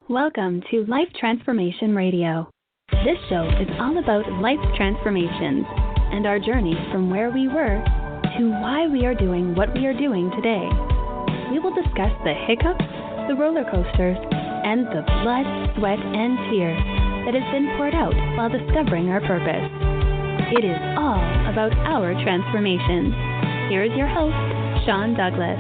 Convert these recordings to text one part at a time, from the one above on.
Welcome to Life Transformation Radio. This show is all about life transformations and our journey from where we were to why we are doing what we are doing today. We will discuss the hiccups, the roller coasters, and the blood, sweat, and tears that has been poured out while discovering our purpose. It is all about our transformations. Here is your host, Sean Douglas.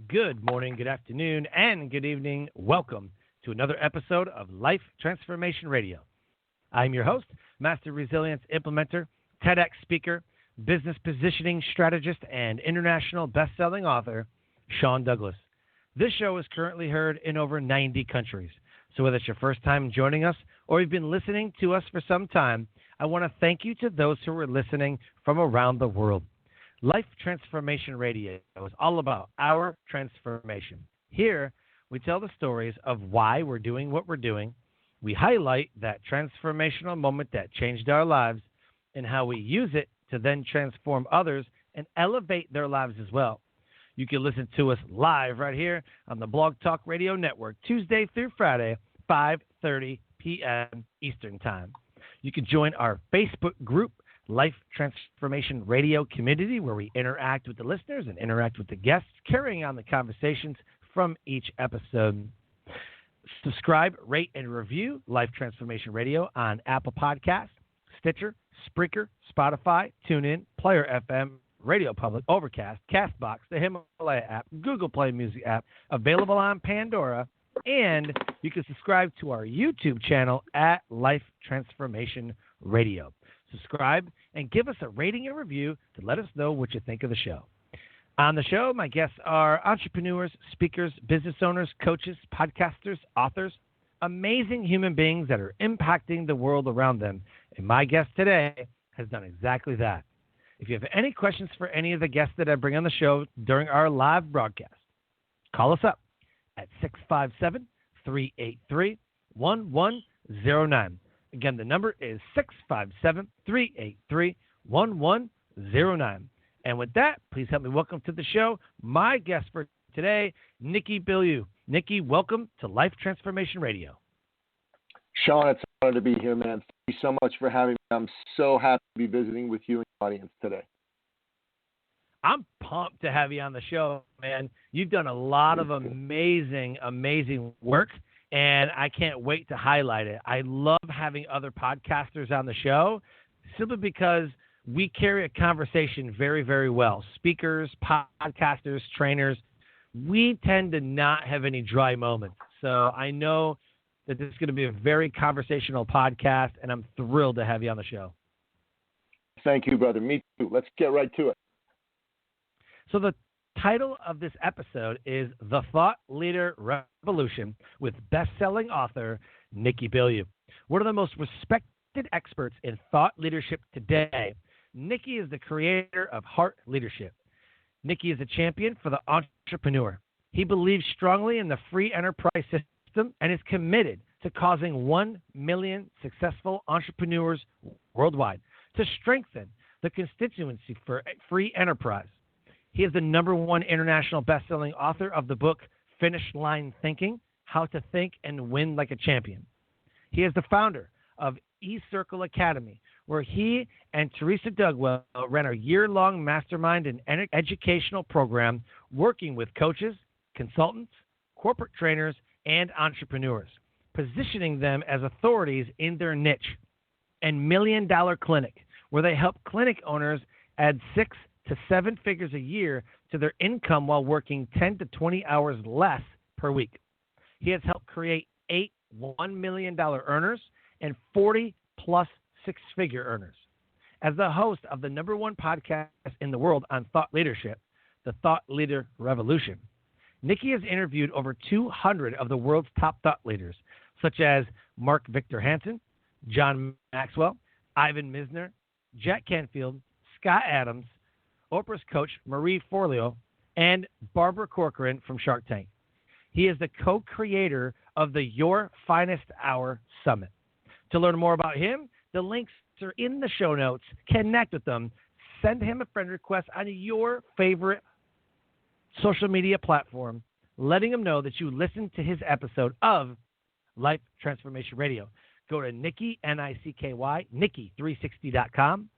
Good morning, good afternoon, and good evening. Welcome to another episode of Life Transformation Radio. I'm your host, Master Resilience Implementer, TEDx speaker, business positioning strategist, and international best-selling author, Sean Douglas. This show is currently heard in over 90 countries. So whether it's your first time joining us or you've been listening to us for some time, I want to thank you to those who are listening from around the world. Life Transformation Radio is all about our transformation. Here, we tell the stories of why we're doing what we're doing. We highlight that transformational moment that changed our lives and how we use it to then transform others and elevate their lives as well. You can listen to us live right here on the Blog Talk Radio Network, Tuesday through Friday, 5:30 p.m. Eastern Time. You can join our Facebook group, Life Transformation Radio Community, where we interact with the listeners and interact with the guests, carrying on the conversations from each episode. Subscribe, rate, and review Life Transformation Radio on Apple Podcasts, Stitcher, Spreaker, Spotify, TuneIn, Player FM, Radio Public, Overcast, CastBox, the Himalaya app, Google Play Music app, available on Pandora, and you can subscribe to our YouTube channel at Life Transformation Radio. Subscribe and give us a rating and review to let us know what you think of the show. On the show, my guests are entrepreneurs, speakers, business owners, coaches, podcasters, authors, amazing human beings that are impacting the world around them. And my guest today has done exactly that. If you have any questions for any of the guests that I bring on the show during our live broadcast, call us up at 657-383-1109. Again, the number is 657-383-1109. And with that, please help me welcome to the show my guest for today, Nicky Billou. Nicky, welcome to Life Transformation Radio. Sean, it's an honor to be here, man. Thank you so much for having me. I'm so happy to be visiting with you and your audience today. I'm pumped to have you on the show, man. You've done a lot of amazing, amazing work, and I can't wait to highlight it. I love having other podcasters on the show simply because we carry a conversation very, very well. Speakers, podcasters, trainers, we tend to not have any dry moments. So I know that this is going to be a very conversational podcast, and I'm thrilled to have you on the show. Thank you, brother. Me too. Let's get right to it. So the title of this episode is The Thought Leader Revolution with best-selling author Nicky Billou. One of the most respected experts in thought leadership today, Nicky is the creator of Heart Leadership. Nicky is a champion for the entrepreneur. He believes strongly in the free enterprise system and is committed to causing 1 million successful entrepreneurs worldwide to strengthen the constituency for free enterprise. He is the #1 international best-selling author of the book Finish Line Thinking, How to Think and Win Like a Champion. He is the founder of eCircle Academy, where he and Theresa Dugwell ran a year-long mastermind and educational program working with coaches, consultants, corporate trainers, and entrepreneurs, positioning them as authorities in their niche, and $1 Million Clinic, where they help clinic owners add 6 to 7 figures a year to their income while working 10 to 20 hours less per week. He has helped create 8 $1 million earners and 40-plus six-figure earners. As the host of the #1 podcast in the world on thought leadership, the Thought Leader Revolution, Nicky has interviewed over 200 of the world's top thought leaders, such as Mark Victor Hansen, John Maxwell, Ivan Misner, Jack Canfield, Scott Adams, Oprah's coach, Marie Forleo, and Barbara Corcoran from Shark Tank. He is the co-creator of the Your Finest Hour Summit. To learn more about him, the links are in the show notes. Connect with them. Send him a friend request on your favorite social media platform. letting him know that you listened to his episode of Life Transformation Radio. Go to Nicky, Nicky, Nicky360.com,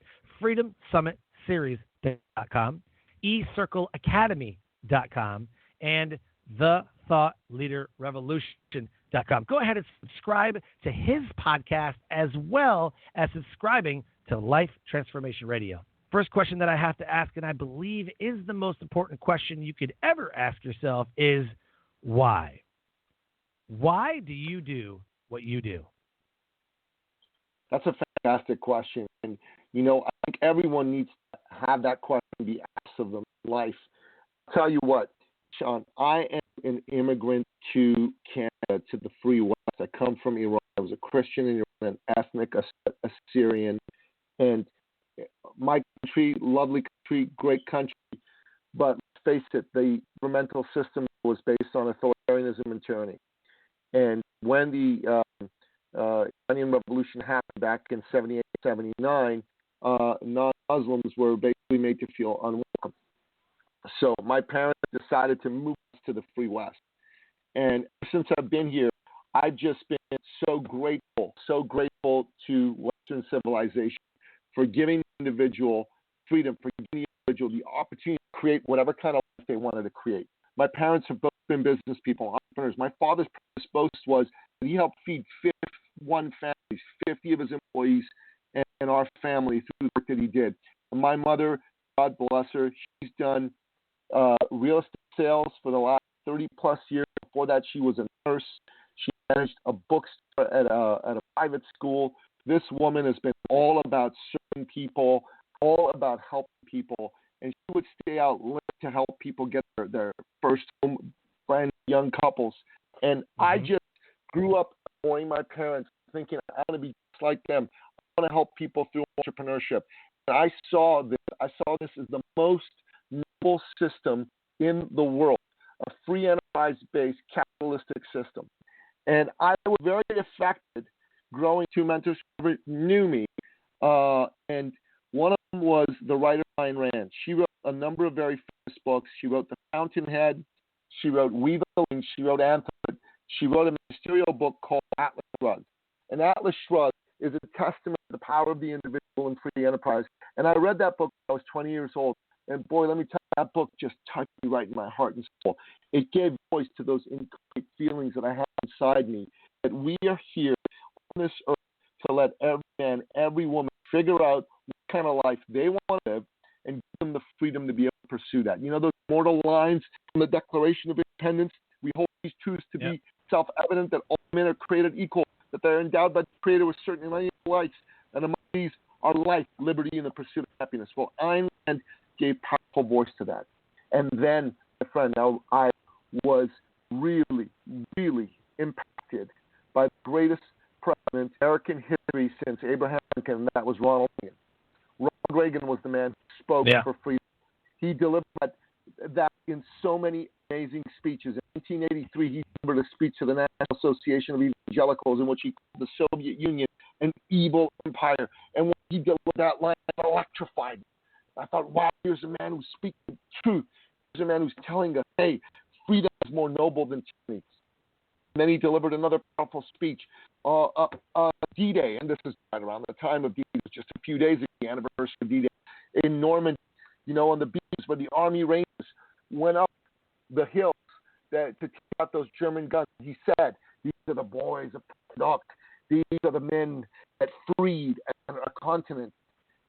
freedomsummitseries.com, eCircleacademy.com, and the Thought Leader Revolution.com. Go ahead and subscribe to his podcast as well as subscribing to Life Transformation Radio. First question that I have to ask, and I believe is the most important question you could ever ask yourself, is why? Why do you do what you do? That's a fantastic question. And, I think everyone needs to have that question be asked of them in life. I'll tell you what, Sean, I am an immigrant to Canada, to the free West. I come from Iran. I was a Christian in Iran, an ethnic Assyrian. And my country, lovely country, great country. But let's face it, the governmental system was based on authoritarianism and tyranny. And when the Iranian Revolution happened back in 78, 79, non-Muslims were basically made to feel unwelcome. So my parents decided to move us to the free West. And since I've been here, I've just been so grateful to Western civilization for giving the individual freedom, for giving the individual the opportunity to create whatever kind of life they wanted to create. My parents have both been business people, entrepreneurs. My father's proudest boast was that he helped feed 51 families, 50 of his employees, and our family through the work that he did. And my mother, God bless her, she's done real estate sales for the last 30-plus years. Before that, she was a nurse. She managed a bookstore at a private school. This woman has been all about serving people, all about helping people, and she would stay out late to help people get their first home, brand young couples. And I just grew up knowing my parents, thinking I want to be just like them. I want to help people through entrepreneurship. And I saw this as the most noble system in the world, a free enterprise-based capitalistic system. And I was very affected growing. Two mentors who knew me, and one of them was the writer Ayn Rand. She wrote a number of very famous books. She wrote The Fountainhead. She wrote Weave the Wings. She wrote Anthem. She wrote a ministerial book called Atlas Shrugged. And Atlas Shrugged is a testament to the power of the individual and free enterprise. And I read that book when I was 20 years old. And boy, let me tell you, that book just touched me right in my heart and soul. It gave voice to those incomplete feelings that I have inside me, that we are here on this earth to let every man, every woman figure out what kind of life they want to live and give them the freedom to be able to pursue that. You know those immortal lines from the Declaration of Independence? We hold these truths to be self-evident, that all men are created equal, that they're endowed by the Creator with certain inalienable rights, and among these are life, liberty, and the pursuit of happiness. Well, Ayn Rand gave powerful voice to that. And then, my friend, I was really, really impacted by the greatest president in American history since Abraham Lincoln, and that was Ronald Reagan. Ronald Reagan was the man who spoke for freedom. He delivered that in so many amazing speeches. In 1983, he delivered a speech to the National Association of Evangelicals in which he called the Soviet Union an evil empire. And when he delivered that line, it electrified me. I thought, wow, here's a man who's speaking truth. Here's a man who's telling us, hey, freedom is more noble than tyranny. And then he delivered another powerful speech, D-Day, and this is right around the time of D-Day, just a few days ago, the anniversary of D-Day, in Normandy, on the beaches where the Army Rangers went up the hills to take out those German guns. He said, these are the boys of product. These are the men that freed our continent.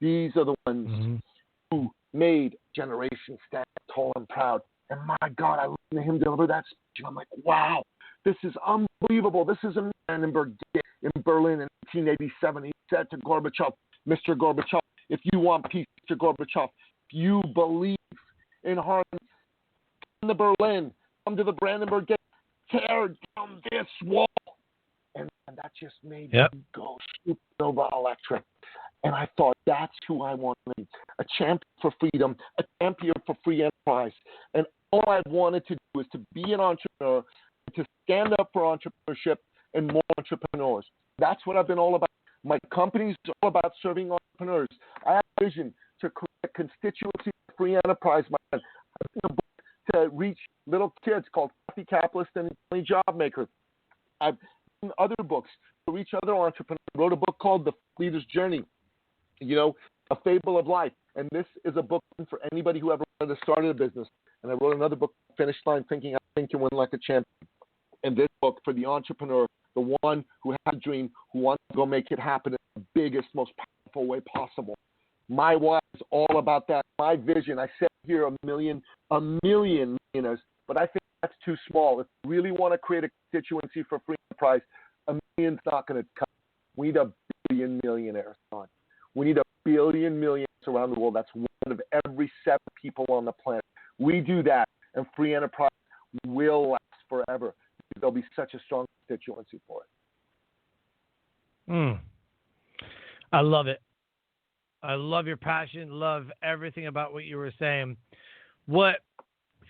These are the ones who made generations stand tall and proud. And my God, I listened to him deliver that speech, and I'm like, wow, this is unbelievable. This is a man in Berlin in 1987. He said to Gorbachev, Mr. Gorbachev, if you want peace, Mr. Gorbachev, if you believe in harmony, come to Berlin, come to the Brandenburg Gate, tear down this wall. And that just made me go supernova electric. And I thought, that's who I want to be, a champion for freedom, a champion for free enterprise. And all I wanted to do was to be an entrepreneur, to stand up for entrepreneurship and more entrepreneurs. That's what I've been all about. My company's all about serving entrepreneurs. I have a vision to create a constituency for free enterprise. I've written a book to reach little kids called Coffee Capitalist and Family Job Maker. I've written other books to reach other entrepreneurs. I wrote a book called The Leader's Journey, A Fable of Life. And this is a book for anybody who ever wanted to start a business. And I wrote another book, Finish Line Thinking, How to Think and Win Like a Champion. And this book for the entrepreneur, the one who has a dream, who wants to go make it happen in the biggest, most powerful way possible. My why is all about that. My vision, I said here a million millionaires, but I think that's too small. If you really want to create a constituency for free enterprise, a million's not going to cut. We need a billion millionaires, John. We need a billion millionaires around the world. That's one of every 7 people on the planet. We do that, and free enterprise will last forever. There'll be such a strong constituency for it. I love it. I love your passion, love everything about what you were saying. What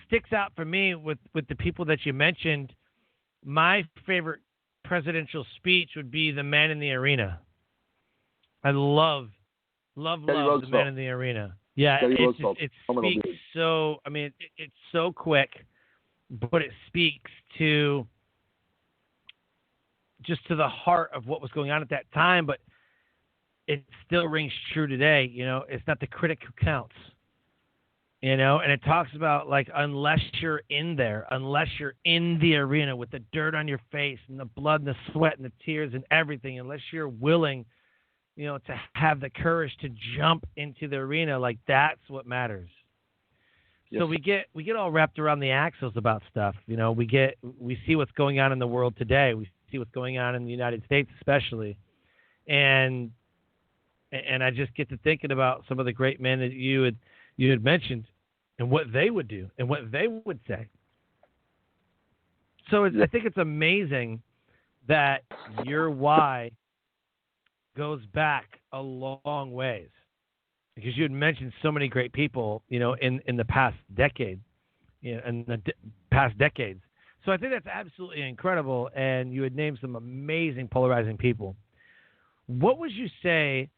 sticks out for me with the people that you mentioned, my favorite presidential speech would be The Man in the Arena. I love The Man in the Arena. Yeah, it speaks so, it's so quick, but it speaks to just to the heart of what was going on at that time, but it still rings true today. It's not the critic who counts, and it talks about, like, unless you're in there, unless you're in the arena with the dirt on your face and the blood and the sweat and the tears and everything, unless you're willing, to have the courage to jump into the arena, like, that's what matters. Yes. So we get all wrapped around the axles about stuff. We see what's going on in the world today. We see what's going on in the United States, especially, and I just get to thinking about some of the great men that you had mentioned and what they would do and what they would say. So I think it's amazing that your why goes back a long ways, because you had mentioned so many great people, in the past decade, in the past decades. So I think that's absolutely incredible, and you had named some amazing, polarizing people. What would you say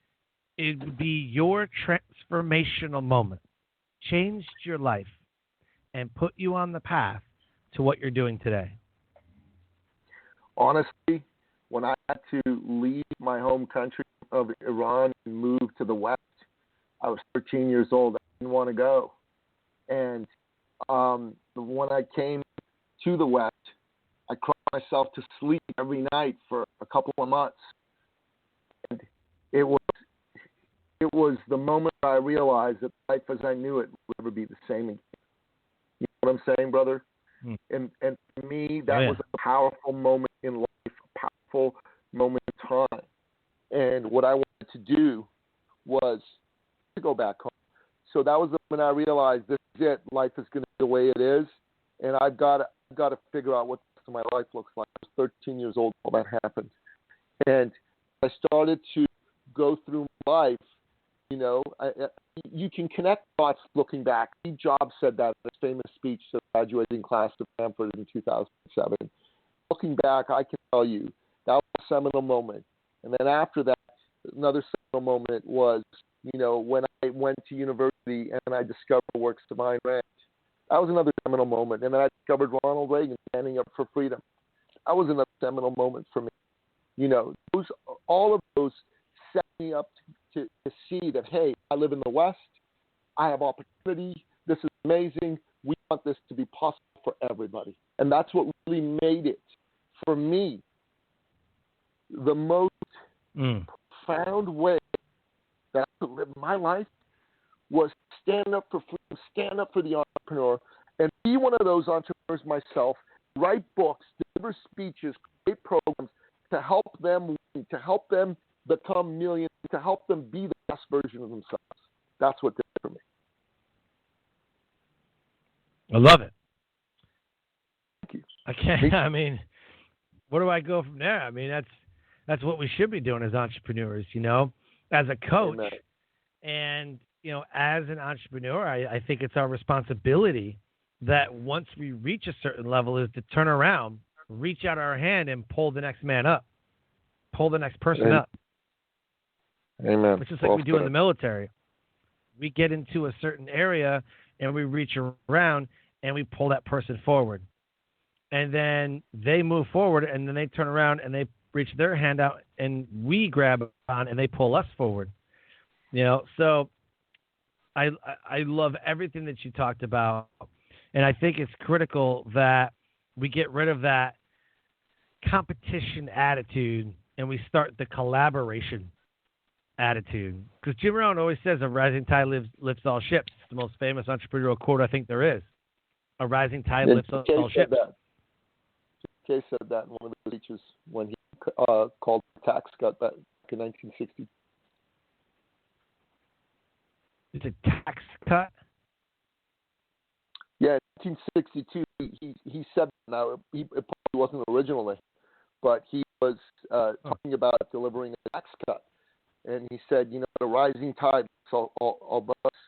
it would be your transformational moment, changed your life, and put you on the path to what you're doing today? Honestly, when I had to leave my home country of Iran and move to the West, I was 13 years old. I didn't want to go. And when I came to the West, I cried myself to sleep every night for a couple of months. And it was the moment I realized that life as I knew it would never be the same again. You know what I'm saying, brother? And for me, that was a powerful moment in life, a powerful moment in time. And what I wanted to do was to go back home. So that was the moment I realized this is it. Life is going to be the way it is, and I've got to figure out what the rest of my life looks like. I was 13 years old when that happened, and I started to go through life. You can connect thoughts looking back. Steve Jobs said that in his famous speech to the graduating class of Canfield in 2007. Looking back, I can tell you that was a seminal moment. And then after that, another seminal moment was, when I went to university and I discovered Works Divine Ranch. That was another seminal moment. And then I discovered Ronald Reagan standing up for freedom. That was another seminal moment for me. All of those set me up to see that, hey, I live in the West. I have opportunity. This is amazing. We want this to be possible for everybody. And that's what really made it, for me, the most profound way that I could live my life was stand up for freedom, stand up for the entrepreneur, and be one of those entrepreneurs myself, write books, deliver speeches, create programs to help them win, to help them become millionaires, to help them be the best version of themselves. That's what did it for me. I love it. Thank you. I can't. Where do I go from there? That's what we should be doing as entrepreneurs, as a coach. Amen. And, as an entrepreneur, I think it's our responsibility that once we reach a certain level is to turn around, reach out our hand and pull the next man up, pull the next person up. Amen. Which is like we do in the military. We get into a certain area and we reach around and we pull that person forward. And then they move forward, and then they turn around and they reach their hand out, and we grab on and they pull us forward. So I love everything that you talked about, and I think it's critical that we get rid of that competition attitude and we start the collaboration attitude. Because Jim Rohn always says a rising tide lifts all ships. It's the most famous entrepreneurial quote I think there is. A rising tide lifts all ships. Jay said that in one of the speeches when he called the tax cut back in 1960. It's a tax cut? Yeah, in 1962, he said, now, it probably wasn't originally, but he was talking about delivering a tax cut. And he said, the rising tide lifts all boats.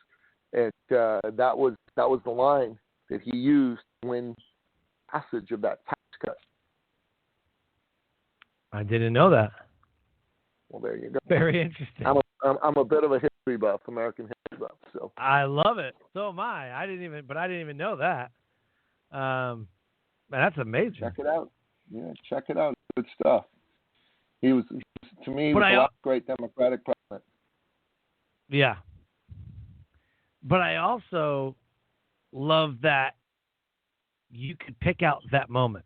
And that was the line that he used to win passage of that tax cut. I didn't know that. Well, there you go. Very interesting. I'm a bit of a history buff, American history buff. So I love it. So am I. I didn't even know that. Man, that's amazing. Check it out. Yeah, check it out. Good stuff. He was to me, the last great Democratic president. Yeah. But I also love that you could pick out that moment.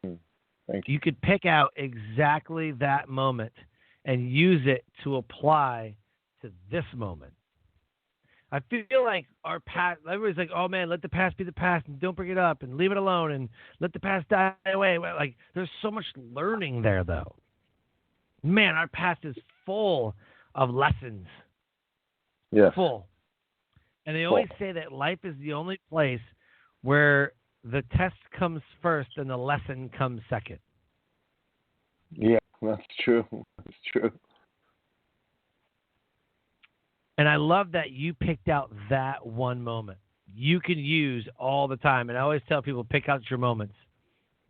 Thank you. You could pick out exactly that moment and use it to apply to this moment. I feel like our past, everybody's like, oh man, let the past be the past and don't bring it up and leave it alone and let the past die away. Like, there's so much learning there, though. Man, our past is full of lessons. Yeah. Full. And they always say that life is the only place where the test comes first and the lesson comes second. Yeah, that's true. That's true. And I love that you picked out that one moment. You can use all the time. And I always tell people, pick out your moments.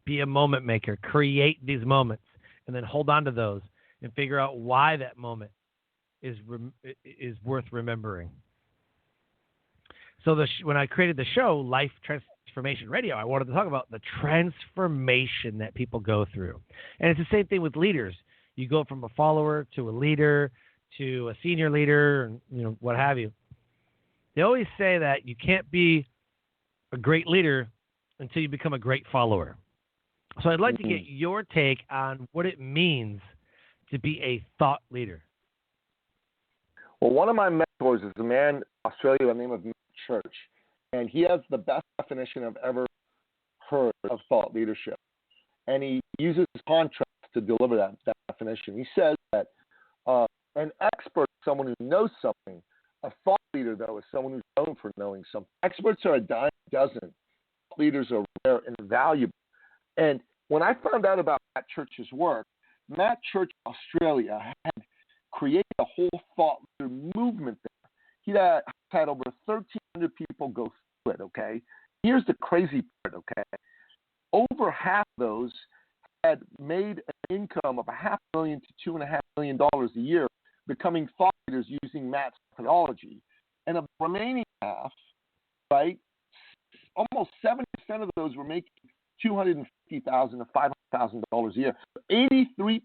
Be a moment maker. Create these moments. And then hold on to those and figure out why that moment is worth remembering. So when I created the show, Life Transformation Radio, I wanted to talk about the transformation that people go through. And it's the same thing with leaders. You go from a follower to a leader to a senior leader, and what have you. They always say that you can't be a great leader until you become a great follower. So I'd like to get your take on what it means to be a thought leader. Well, one of my mentors is a man in Australia by the name of Matt Church, and he has the best definition I've ever heard of thought leadership. And he uses contrast to deliver that definition. He says that an expert is someone who knows something. A thought leader, though, is someone who's known for knowing something. Experts are a dime a dozen. Thought leaders are rare and valuable. And when I found out about Matt Church's work, Matt Church, Australia, had created a whole thought leader movement there. He had over 1,300 people go through it, okay? Here's the crazy part, okay? Over half of those had made an income of $500,000 to $2.5 million a year becoming thought leaders using Matt's methodology. And of the remaining half, right, almost 70% of those were making $250,000 to $500,000 a year. 83%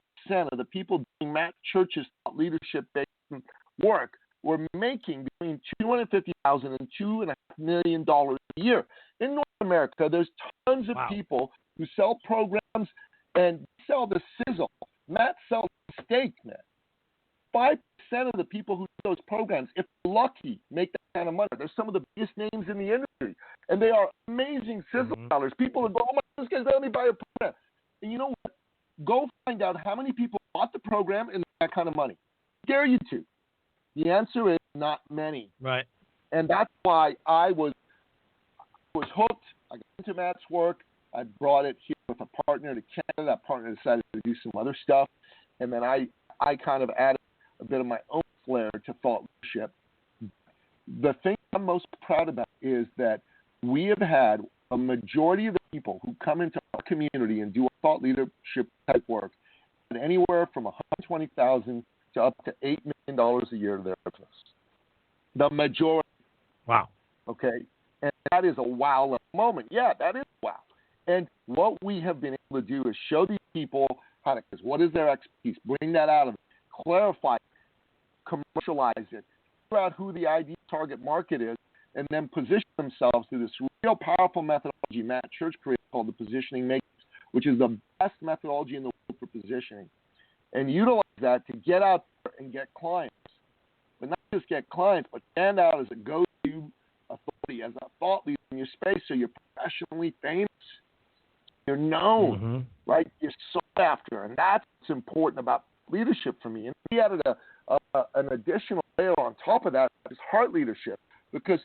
of the people doing Matt Church's thought leadership-based work were making between $250,000 and $2.5 million a year. In North America, there's tons of people who sell programs and sell the sizzle. Matt sells the steak, man. 5% of the people who do those programs, if lucky, make that kind of money. They're some of the biggest names in the industry, and they are amazing sizzle sellers. People that go, oh my, this guy's let me buy a program. And you know what? Go find out how many people bought the program and that kind of money. Dare you to? The answer is not many. Right. And that's why I was hooked. I got into Matt's work. I brought it here with a partner to Canada. That partner decided to do some other stuff. And then I kind of added a bit of my own flair to thought leadership. The thing I'm most proud about is that we have had a majority of the people who come into our community and do our thought leadership type work at anywhere from $120,000 to up to $8 million a year to their business. The majority. Wow. Okay. And that is a wow level moment. Yeah, that is wow. And what we have been able to do is show these people how to, what is their expertise, bring that out of it, clarify it, commercialize it, figure out who the ideal target market is, and then position themselves through this real powerful methodology Matt Church created called the Positioning Matrix, which is the best methodology in the world for positioning. And utilize that to get out there and get clients. But not just get clients, but stand out as a go-to authority, as a thought leader in your space, so you're professionally famous. You're known, right? You're sought after, and that's what's important about leadership for me. And we added an additional layer on top of that is heart leadership, because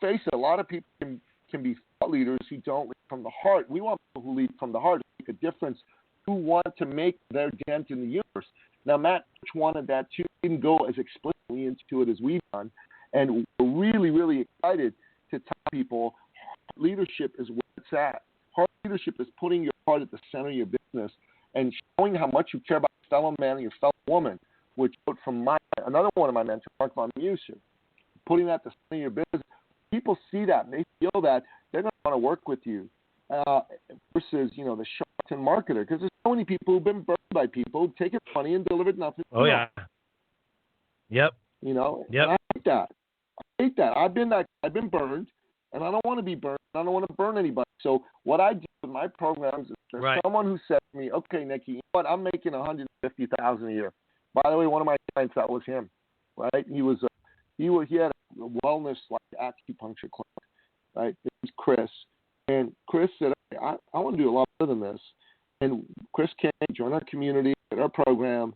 face it, a lot of people can be thought leaders who don't lead from the heart. We want people who lead from the heart to make a difference, who want to make their dent in the universe. Now, Matt wanted that too. He didn't go as explicitly into it as we've done, and we're really, really excited to tell people heart leadership is where it's at. Heart leadership is putting your heart at the center of your business and showing how much you care about your fellow man and your fellow woman, which from another one of my mentors, Mark Victor, putting that at the center of your business. People see that and they feel that they're going to want to work with you versus, the charlatan marketer, because there's so many people who've been burned by people who've taken money and delivered nothing. Oh, yeah. Yep. And I hate that. I've been burned, and I don't want to be burned. I don't want to burn anybody. So what I do with my programs is there's someone who said to me, okay, Nicky, you know what? I'm making $150,000 a year. By the way, one of my clients, that was him, right? He had a wellness acupuncture clinic, right? It was Chris. And Chris said, hey, I want to do a lot better than this. And Chris came, joined our community, did our program.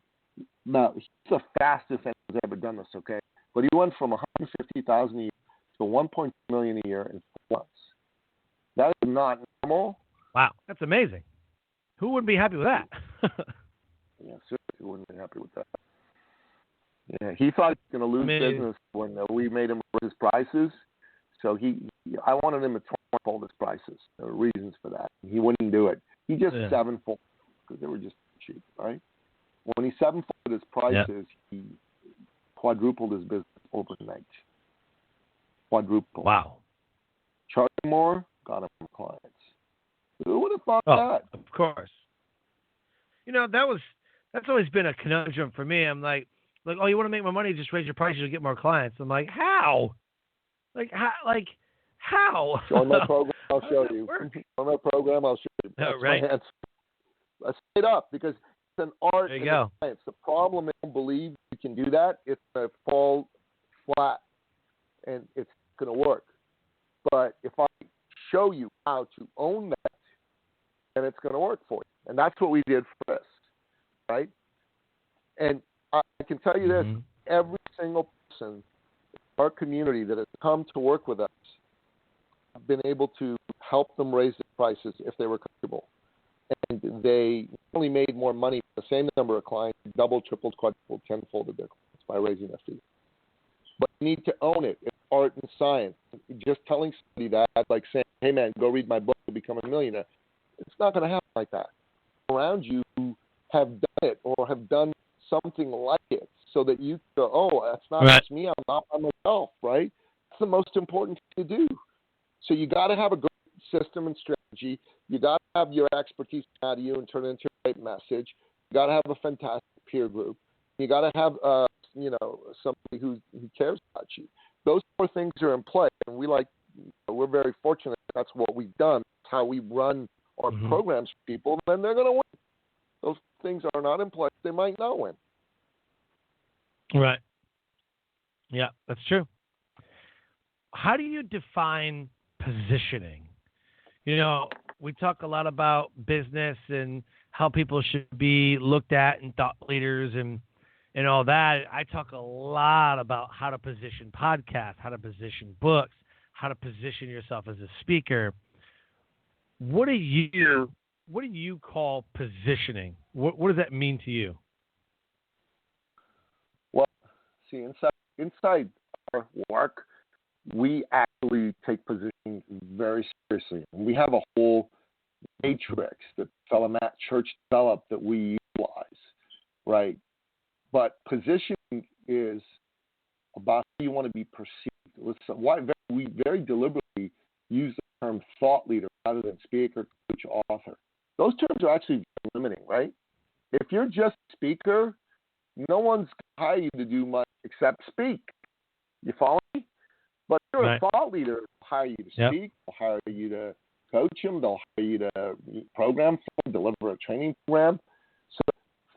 Now, he's the fastest anyone's ever done this, okay? But he went from $150,000 a year to $1.2 million a year in 4 months. That is not normal. Wow, that's amazing. Who wouldn't be happy with that? Yeah, seriously, wouldn't be happy with that. Yeah, he thought he was going to lose business when we made him raise his prices. So I wanted him to 20-fold his prices. There were reasons for that. He wouldn't do it. He just 7-fold because they were just cheap, right? When he 7-folded his prices, he quadrupled his business overnight. Quadrupled. Wow. Charging more, got him clients. Who would have thought that? Of course. That's always been a conundrum for me. I'm like, oh, you want to make more money? Just raise your prices to get more clients. I'm like, how? How? Show my program, I'll show you. Show my program, I'll show you. That's right. Let's straight up, because it's an art and a science. The problem is, I don't believe you can do that. It's going to fall flat, and it's going to work. But if I show you how to own that, then it's going to work for you. And that's what we did first, right? And I can tell you this, every single person in our community that has come to work with us, I've been able to help them raise their prices if they were comfortable. And they not only made more money, the same number of clients, double, tripled, quadrupled, 10-folded their clients by raising their fees. But you need to own it. It's art and science. Just telling somebody that, like saying, hey, man, go read my book to become a millionaire, it's not going to happen like that. Around you who have done it or have done something like it so that you go, oh, that's not just me, I'm not by myself, right? That's the most important thing to do. So you got to have a great system and strategy. You got to have your expertise out of you and turn it into a great message. You got to have a fantastic peer group. You got to have, somebody who cares about you. Those 4 things are in play, and we're very fortunate. That's what we've done. That's how we run our programs for people. Then they're going to win. Those things are not in place. They might not win. Right. Yeah, that's true. How do you define positioning? We talk a lot about business and how people should be looked at and thought leaders and all that. I talk a lot about how to position podcasts, how to position books, how to position yourself as a speaker. What do you call positioning? What does that mean to you? Well, see, inside our work, we actually take positioning very seriously. And we have a whole matrix that fellow Matt Church developed that we utilize, right? But positioning is about how you want to be perceived. We very deliberately use the term thought leader rather than speaker, coach, author. Those terms are actually very limiting, right? If you're just a speaker, no one's going to hire you to do much except speak. You follow me? But if you're a thought leader, they'll hire you to speak, they'll hire you to coach them, they'll hire you to program for them, deliver a training program. So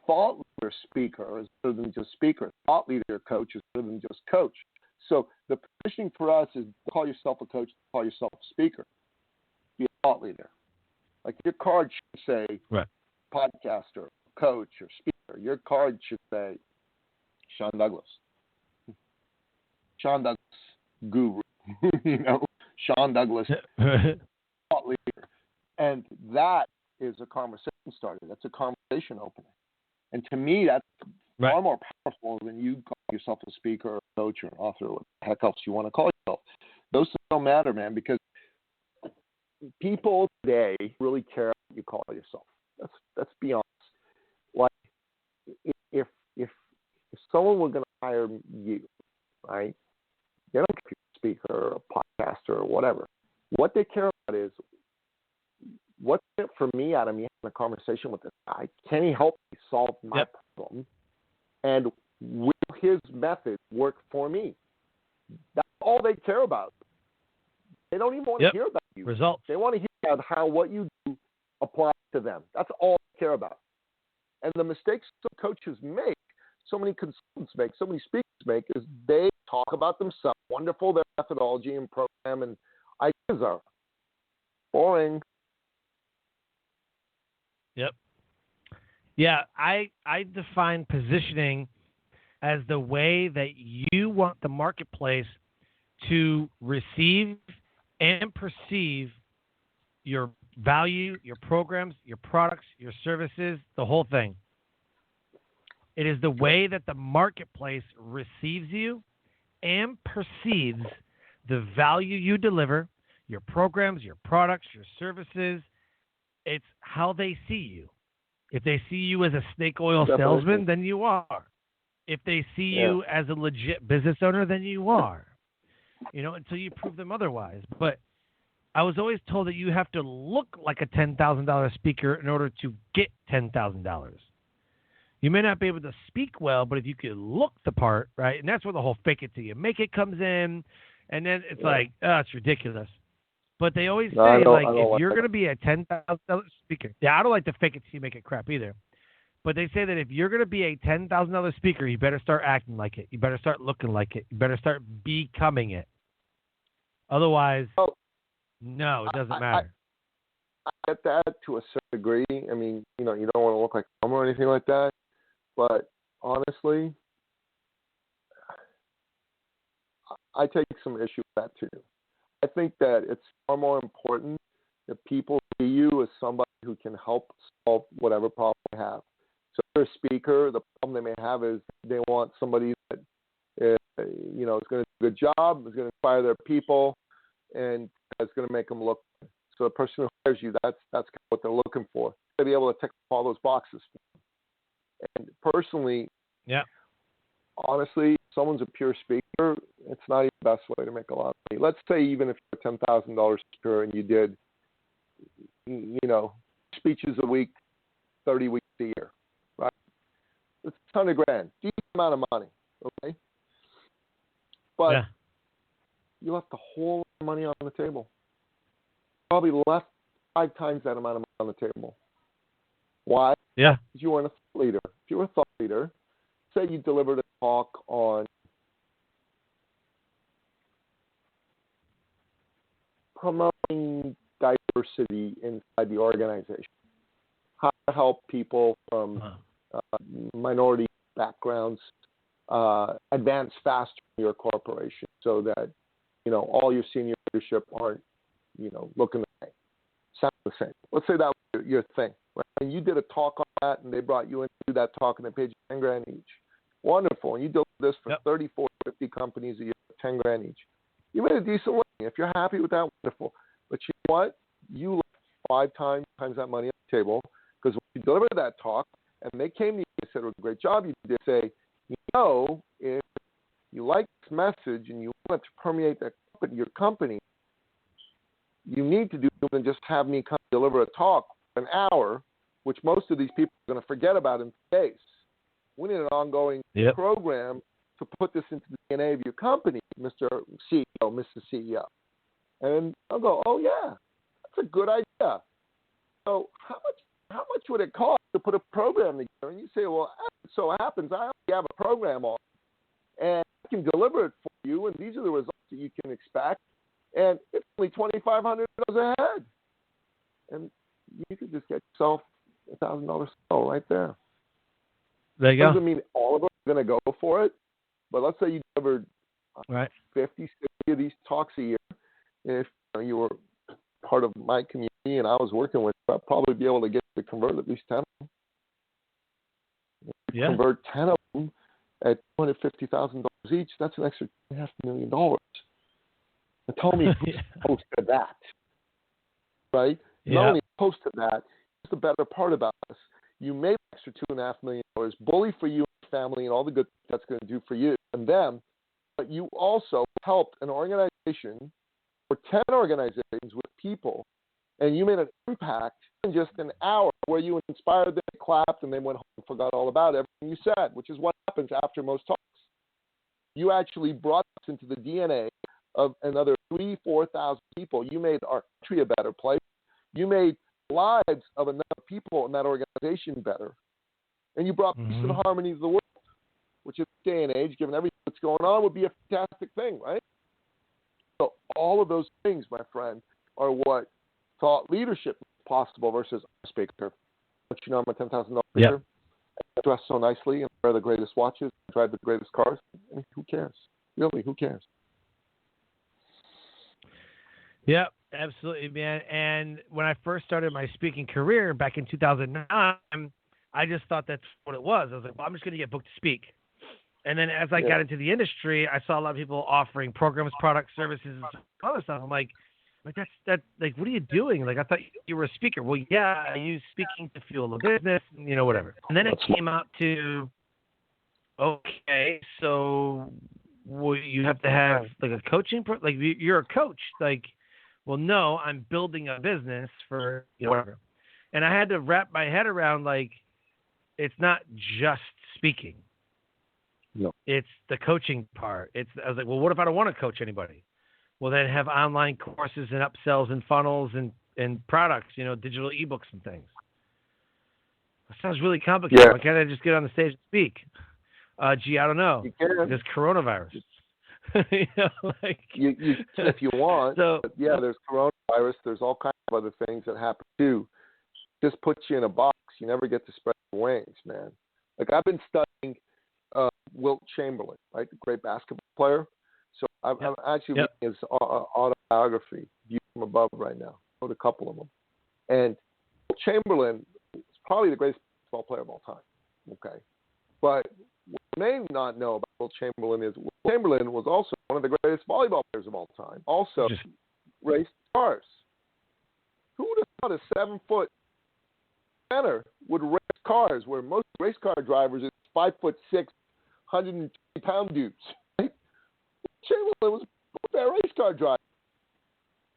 thought leader speaker is better than just speaker. Thought leader coach is better than just coach. So the positioning for us is call yourself a coach, call yourself a speaker. Be a thought leader. Like your card should say podcaster, coach, or speaker. Your card should say Sean Douglas. Sean Douglas, guru. Sean Douglas, thought leader. And that is a conversation starter. That's a conversation opener. And to me, that's far more powerful than you call yourself a speaker or a coach or an author or what the heck else you want to call yourself. Those things don't matter, man, because people today really care what you call yourself. Let's be honest. Like, if someone were going to hire you, right? They don't care if you're a speaker or a podcaster or whatever. What they care about is, what's it for me out of me having a conversation with this guy? Can he help me solve my problem? And will his method work for me? That's all they care about. They don't even want to hear about you. Results. They want to hear about how what you do applies to them. That's all they care about. And the mistakes some coaches make, so many consultants make, so many speakers make, is they talk about themselves. Wonderful their methodology and program and ideas are. Boring. Yep. Yeah, I define positioning as the way that you want the marketplace to receive and perceive your value, your programs, your products, your services, the whole thing. It is the way that the marketplace receives you and perceives the value you deliver, your programs, your products, your services. It's how they see you. If they see you as a snake oil salesman, then you are. If they see you as a legit business owner, then you are. Until you prove them otherwise. But I was always told that you have to look like a $10,000 speaker in order to get $10,000. You may not be able to speak well, but if you could look the part, right? And that's where the whole fake it till you make it comes in. And then it's like, oh, it's ridiculous. But they always say, if you're going to be a $10,000 speaker, I don't like to fake it till you make it crap either. But they say that if you're going to be a $10,000 speaker, you better start acting like it. You better start looking like it. You better start becoming it. Otherwise, no, it doesn't matter. I get that to a certain degree. I mean, you don't want to look like a bum or anything like that. But honestly, I take some issue with that too. I think that it's far more important that people see you as somebody who can help solve whatever problem they have. So if you're a speaker, the problem they may have is they want somebody that is going to do a good job, is going to inspire their people, and is going to make them look good. So the person who hires you, that's kind of what they're looking for. They'll be able to tick all those boxes. And personally, honestly, if someone's a pure speaker, it's not even the best way to make a lot of money. Let's say even if you're a $10,000 speaker and you did, speeches a week, 30 weeks a year, right? It's $100,000, decent amount of money, okay? But you left a whole lot of money on the table. Probably left 5 times that amount of money on the table. Why? Yeah. Because you weren't a thought leader. If you were a thought leader, say you delivered a talk on promoting diversity inside the organization, how to help people from minority backgrounds advance faster in your corporation so that, all your senior leadership aren't, looking the same, sound the same. Let's say that was your thing, right? And you did a talk on that and they brought you in to do that talk and they paid you $10,000 each. Wonderful. And you did this for 30, 40, 50 companies a year, $10,000 each. You made a decent living. If you're happy with that, wonderful. But you know what? You left 5 times that money on the table because when you delivered that talk and they came to you and said, it was a great job you did, say, if you like this message and you want it to permeate your company, you need to do than just have me come deliver a talk for an hour, which most of these people are going to forget about in days. We need an ongoing program to put this into the DNA of your company, Mr. CEO, Mrs. CEO. And I'll go, oh, yeah, that's a good idea. So how much would it cost to put a program together? And you say, well, it so happens I already have a program on, and I can deliver it for you, and these are the results that you can expect. And it's only $2,500 ahead. And you could just get yourself $1,000 sale right there. There you go. Doesn't mean all of us are going to go for it, but let's say you delivered 50, 60 of these talks a year. If you were part of my community and I was working with you, I'd probably be able to get to convert at least 10 of them. If you convert 10 of them at $250,000 each, that's an extra $2.5 million. Now tell me who's opposed to that, right? Not only opposed to that, here's the better part about this. You made an extra $2.5 million, bully for you and your family and all the good that's going to do for you and them, but you also helped an organization or 10 organizations with people, and you made an impact in just an hour where you inspired them, clapped, and they went home and forgot all about everything you said, which is what happens after most talks. You actually brought us into the DNA of another 3,000, 4,000 people. You made our country a better place. You made lives of enough people in that organization better. And you brought peace and harmony to the world, which in this day and age, given everything that's going on, would be a fantastic thing, right? So all of those things, my friend, are what thought leadership is possible versus a speaker. Don't you know I'm a $10,000 speaker? I dress so nicely and wear the greatest watches, and drive the greatest cars. I mean, who cares? Really, who cares? Yeah, absolutely, man. And when I first started my speaking career back in 2009, I just thought that's what it was. I was like, well, I'm just going to get booked to speak. And then as I got into the industry, I saw a lot of people offering programs, products, services, and other stuff. I'm like, what are you doing? Like, I thought you were a speaker. Well, yeah, I use speaking to fuel the business, whatever. And then it came out to, okay, so you have to have like a coaching, you're a coach. Like, well, no, I'm building a business for whatever. And I had to wrap my head around, like, it's not just speaking. No. It's the coaching part. I was like, well, what if I don't want to coach anybody? Well, then have online courses and upsells and funnels and products, digital ebooks and things. That sounds really complicated. Why can't I just get on the stage and speak? I don't know. You can. There's coronavirus. You if you want. So, there's coronavirus. There's all kinds of other things that happen too. Just puts you in a box. You never get to spread your wings, man. Like, I've been studying Wilt Chamberlain, right, the great basketball player. So I'm actually reading his autobiography, View from Above, right now. I wrote a couple of them. And Wilt Chamberlain is probably the greatest basketball player of all time. Okay, but what you may not know about Wilt Chamberlain is Wilt Chamberlain was also one of the greatest volleyball players of all time. Also raced cars. Who would have thought a 7-foot center would race cars, where most race car drivers are 5'6", 120-pound dudes? Right? Chamberlain was a race car driver,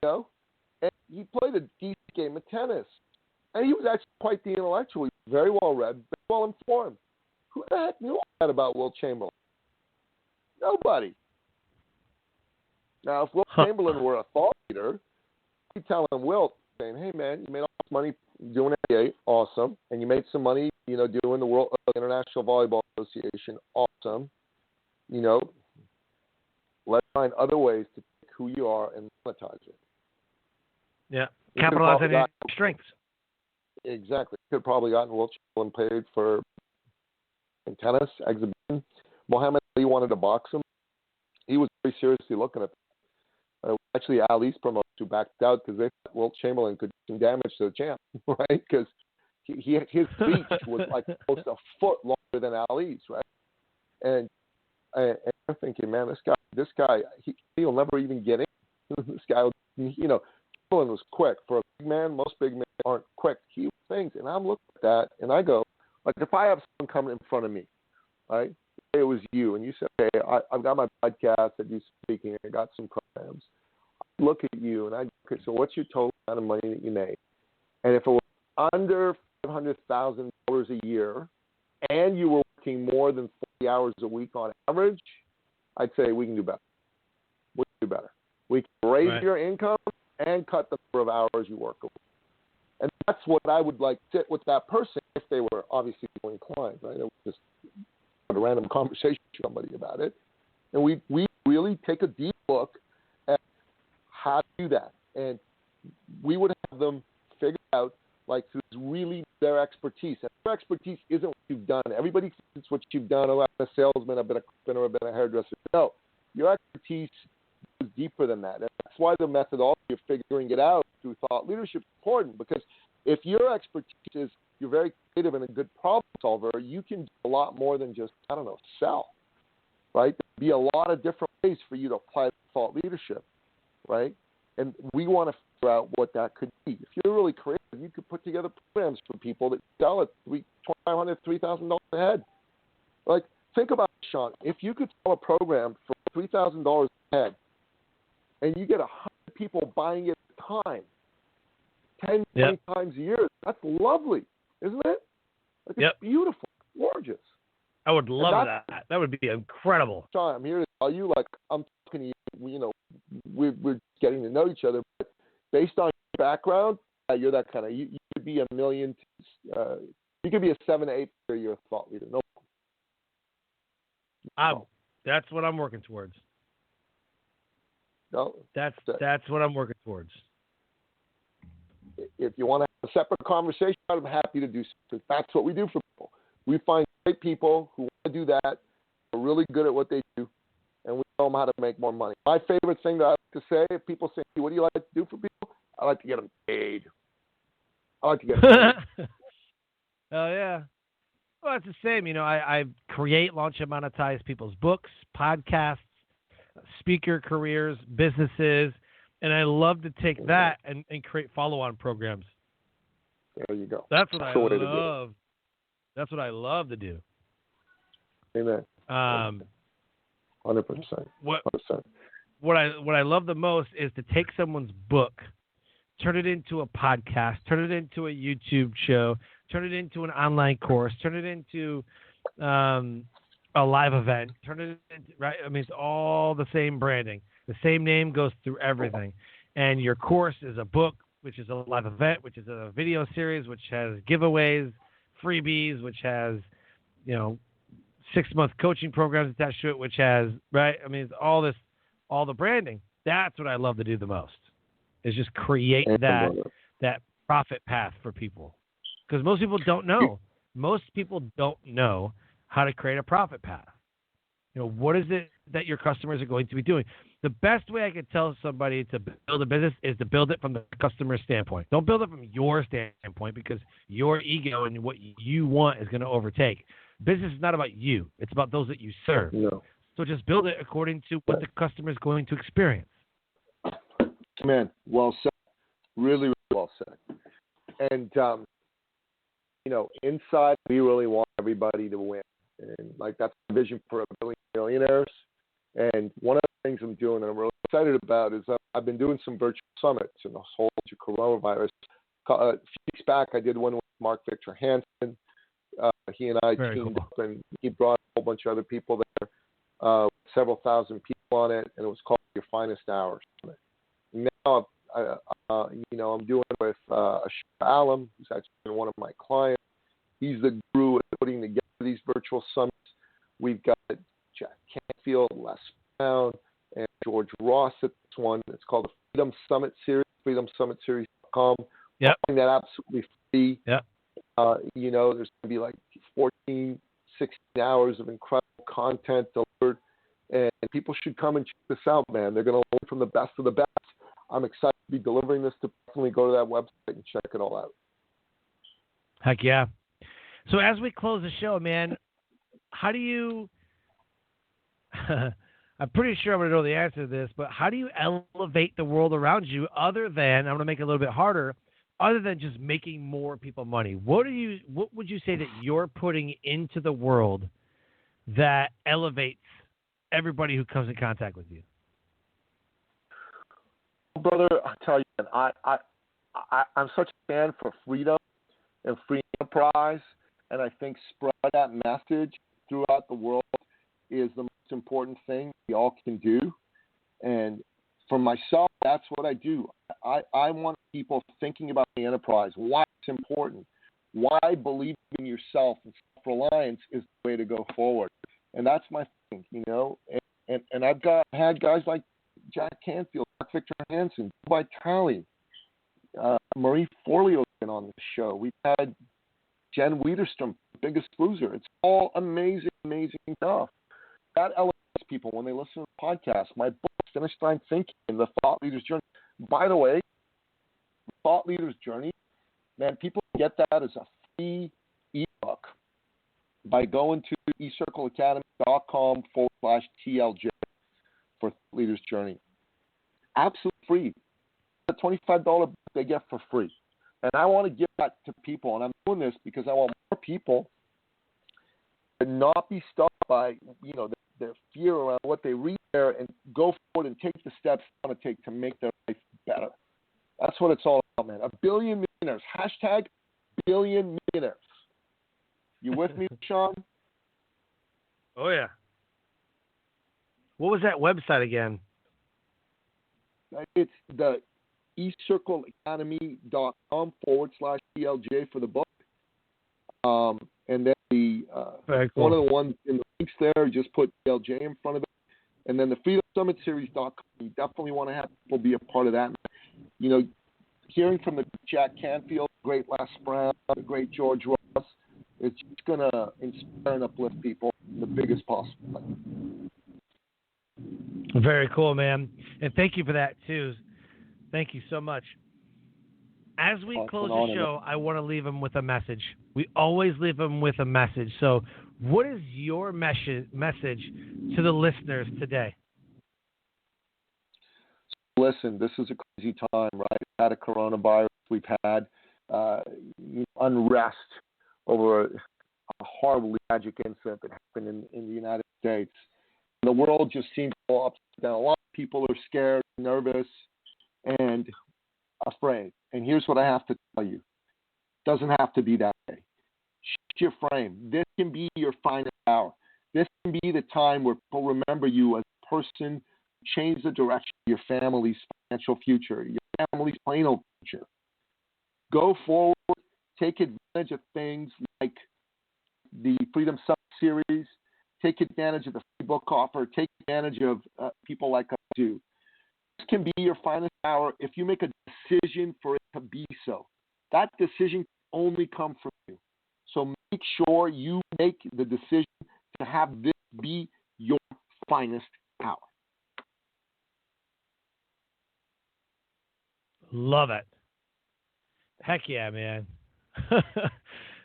and he played a decent game of tennis, and he was actually quite the intellectual. He was very well read, very well informed. Who the heck knew all that about Wilt Chamberlain? Nobody. Now, if Wilt Chamberlain were a thought leader, I'd be telling Wilt, saying, "Hey, man, you made all this money doing NBA, awesome, and you made some money, doing the World International Volleyball Association, awesome. Let's find other ways to pick who you are and monetize it." Yeah, capitalize on your strengths. Exactly. Could have probably gotten Wilt Chamberlain paid for in tennis exhibition. Muhammad Ali wanted to box him. He was very seriously looking at that. Actually, Ali's promoters who backed out because they thought Wilt Chamberlain could do some damage to the champ, right? Because his reach was like almost a foot longer than Ali's, right? And I'm thinking, man, this guy, he'll never even get in. This guy, Chamberlain was quick. For a big man, most big men aren't quick. He was things, and I'm looking at that, and I go, like, if I have someone coming in front of me, right? It was you, and you said, "Okay, I've got my podcast, I do speaking, I got some programs. look at you and I okay, so what's your total amount of money that you made? And if it was under $500,000 a year, and you were working more than 40 hours a week on average, I'd say we can do better. We can do better. We can raise your income and cut the number of hours you work a week. And that's what I would like to sit with that person if they were obviously inclined, right? I would just have a random conversation with somebody about it. And we really take a deep look at how to do that. And we would have them figure out, like, who's really their expertise. And their expertise isn't what you've done. Everybody thinks it's what you've done. Oh, I've been a salesman, I've been a carpenter, I've been a hairdresser. No, your expertise goes deeper than that. And that's why the methodology of figuring it out through thought leadership is important, because if your expertise is you're very creative and a good problem solver, you can do a lot more than just, sell, right? There'd be a lot of different ways for you to apply thought leadership, right? And we want to figure out what that could be. If you're really creative, you could put together programs for people that sell at $2,500, $3,000 a head. Like, think about it, Sean. If you could sell a program for $3,000 a head, and you get 100 people buying it at a time, 10, 20 times a year, that's lovely, isn't it? Like, it's beautiful, gorgeous. I would love that. That would be incredible. Sean, I'm here to tell you, like, I'm talking to you, we're getting to know each other, but based on your background, you're that kind of, you could be a million, you could be a 7 to 8 year thought leader. No. That's what I'm working towards. No, that's what I'm working towards. If you want to have a separate conversation, I'm happy to do so, because that's what we do for people. We find great people who want to do that, are really good at what they do, and we know them how to make more money. My favorite thing that I like to say, if people say, what do you like to do for people? I like to get them paid. I like to get them paid. Oh, yeah. Well, it's the same. I create, launch, and monetize people's books, podcasts, speaker careers, businesses, and I love to take that and create follow-on programs. There you go. That's what I love. That's what I love to do. Amen. 100%. 100%. What I love the most is to take someone's book, turn it into a podcast, turn it into a YouTube show, turn it into an online course, turn it into a live event, turn it into, right? I mean, it's all the same branding. The same name goes through everything. And your course is a book, which is a live event, which is a video series, which has giveaways, freebies, which has, 6-month coaching programs attached to it, which has, right? I mean, it's all the branding. That's what I love to do the most, is just create that profit path for people. Because most people don't know. Most people don't know how to create a profit path. What is it that your customers are going to be doing? The best way I could tell somebody to build a business is to build it from the customer standpoint. Don't build it from your standpoint, because your ego and what you want is going to overtake. Business is not about you. It's about those that you serve. No. So just build it according to what the customer is going to experience. Man, well said. Really, really well said. And, inside, we really want everybody to win. And, that's the vision for a billion millionaires. And one of the things I'm doing and I'm really excited about is I've been doing some virtual summits in the whole coronavirus. A few weeks back, I did one with Mark Victor Hansen. He and I teamed up, and he brought a whole bunch of other people there, several thousand people on it, and it was called Your Finest Hours. Now, I'm doing it with Ashur Alam, who's actually been one of my clients. He's the guru at putting together these virtual summits. We've got Jack Canfield, Les Brown, and George Ross at this one. It's called the Freedom Summit Series, freedomsummitseries.com. Yep. That absolutely free. Yep. There's going to be 14, 16 hours of incredible content delivered, and people should come and check this out, man. They're going to learn from the best of the best. I'm excited to be delivering this. To definitely go to that website and check it all out. Heck yeah. So as we close the show, man, how do you I'm pretty sure I'm going to know the answer to this, but how do you elevate the world around you other than, I'm going to make it a little bit harder, other than just making more people money? What would you say that you're putting into the world that elevates everybody who comes in contact with you? brother, I tell you, man, I'm such a fan for freedom and free enterprise, and I think spread that message throughout the world is the most important thing we all can do. And for myself, that's what I do. I want people thinking about the enterprise, why it's important, why believing in yourself and self-reliance is the way to go forward. And that's my thing, you know. And I've had guys like Jack Canfield, Mark Victor Hansen, Vitale, Marie Forleo has been on the show. We've had Jen Wiederstrom, Biggest Loser. It's all amazing, amazing stuff. That elevates people when they listen to the podcast. My book, Finish Line Thinking, and The Thought Leader's Journey. By the way, Thought Leader's Journey, man, people get that as a free ebook by going to eCircleacademy.com/TLJ for Thought Leader's Journey. Absolutely free. A $25 book they get for free. And I want to give that to people. And I'm doing this because I want more people to not be stuck by, you know, their fear around what they read there and go forward and take the steps they want to take to make their life better. That's what it's all about, man. 1 billion millionaires. Hashtag billion millionaires. You with me, Sean? Oh, yeah. What was that website again? It's the eCircleacademy.com/TLJ for the book. And then Very cool. one of the ones in the links there, just put TLJ in front of it. And then the FreedomSummitSeries.com, you definitely want to have people be a part of that. You know, hearing from the Jack Canfield, the great Les Brown, the great George Ross, it's just going to inspire and uplift people in the biggest possible way. Very cool, man. And thank you for that, too. Thank you so much. As we close the show, I want to leave them with a message. We always leave them with a message. So what is your message to the listeners today? Listen, this is a crazy time, right? We've had a coronavirus. We've had unrest over a horribly tragic incident that happened in the United States. The world just seems to go upside down. A lot of people are scared, nervous, and afraid. And here's what I have to tell you. It doesn't have to be that way. Shift your frame. This can be your finest hour. This can be the time where people remember you as a person who changed the direction of your family's financial future, your family's plain old future. Go forward. Take advantage of things like the Freedom Summit Series. Take advantage of the free book offer. Take advantage of people like us do. This can be your finest hour if you make a decision for it to be so. That decision can only come from you. So make sure you make the decision to have this be your finest hour. Love it. Heck yeah, man.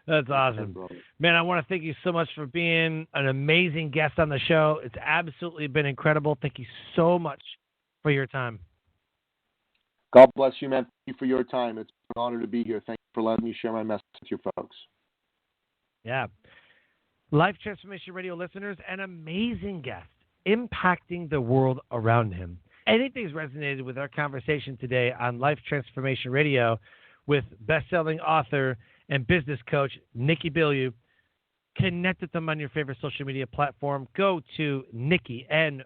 That's awesome. Man, I want to thank you so much for being an amazing guest on the show. It's absolutely been incredible. Thank you so much for your time. God bless you, man. Thank you for your time. It's an honor to be here. Thank you for letting me share my message with your folks. Yeah. Life Transformation Radio listeners, an amazing guest impacting the world around him. Anything's resonated with our conversation today on Life Transformation Radio with best-selling author and business coach Nicky Billou. Connect with them on your favorite social media platform. Go to Nicky, Nicky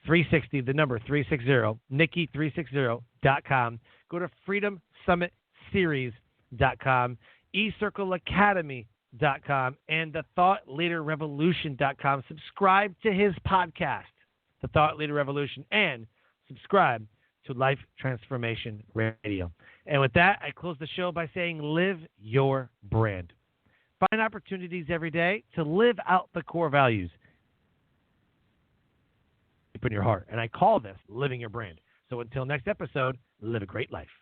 360, the number 360, Nicky360.com. Go to freedomsummitseries.com, eCircleacademy.com, and the Thought Leader Revolution.com. Subscribe to his podcast, The Thought Leader Revolution, and subscribe to Life Transformation Radio. And with that, I close the show by saying, live your brand. Find opportunities every day to live out the core values in your heart. And I call this living your brand. So until next episode, live a great life.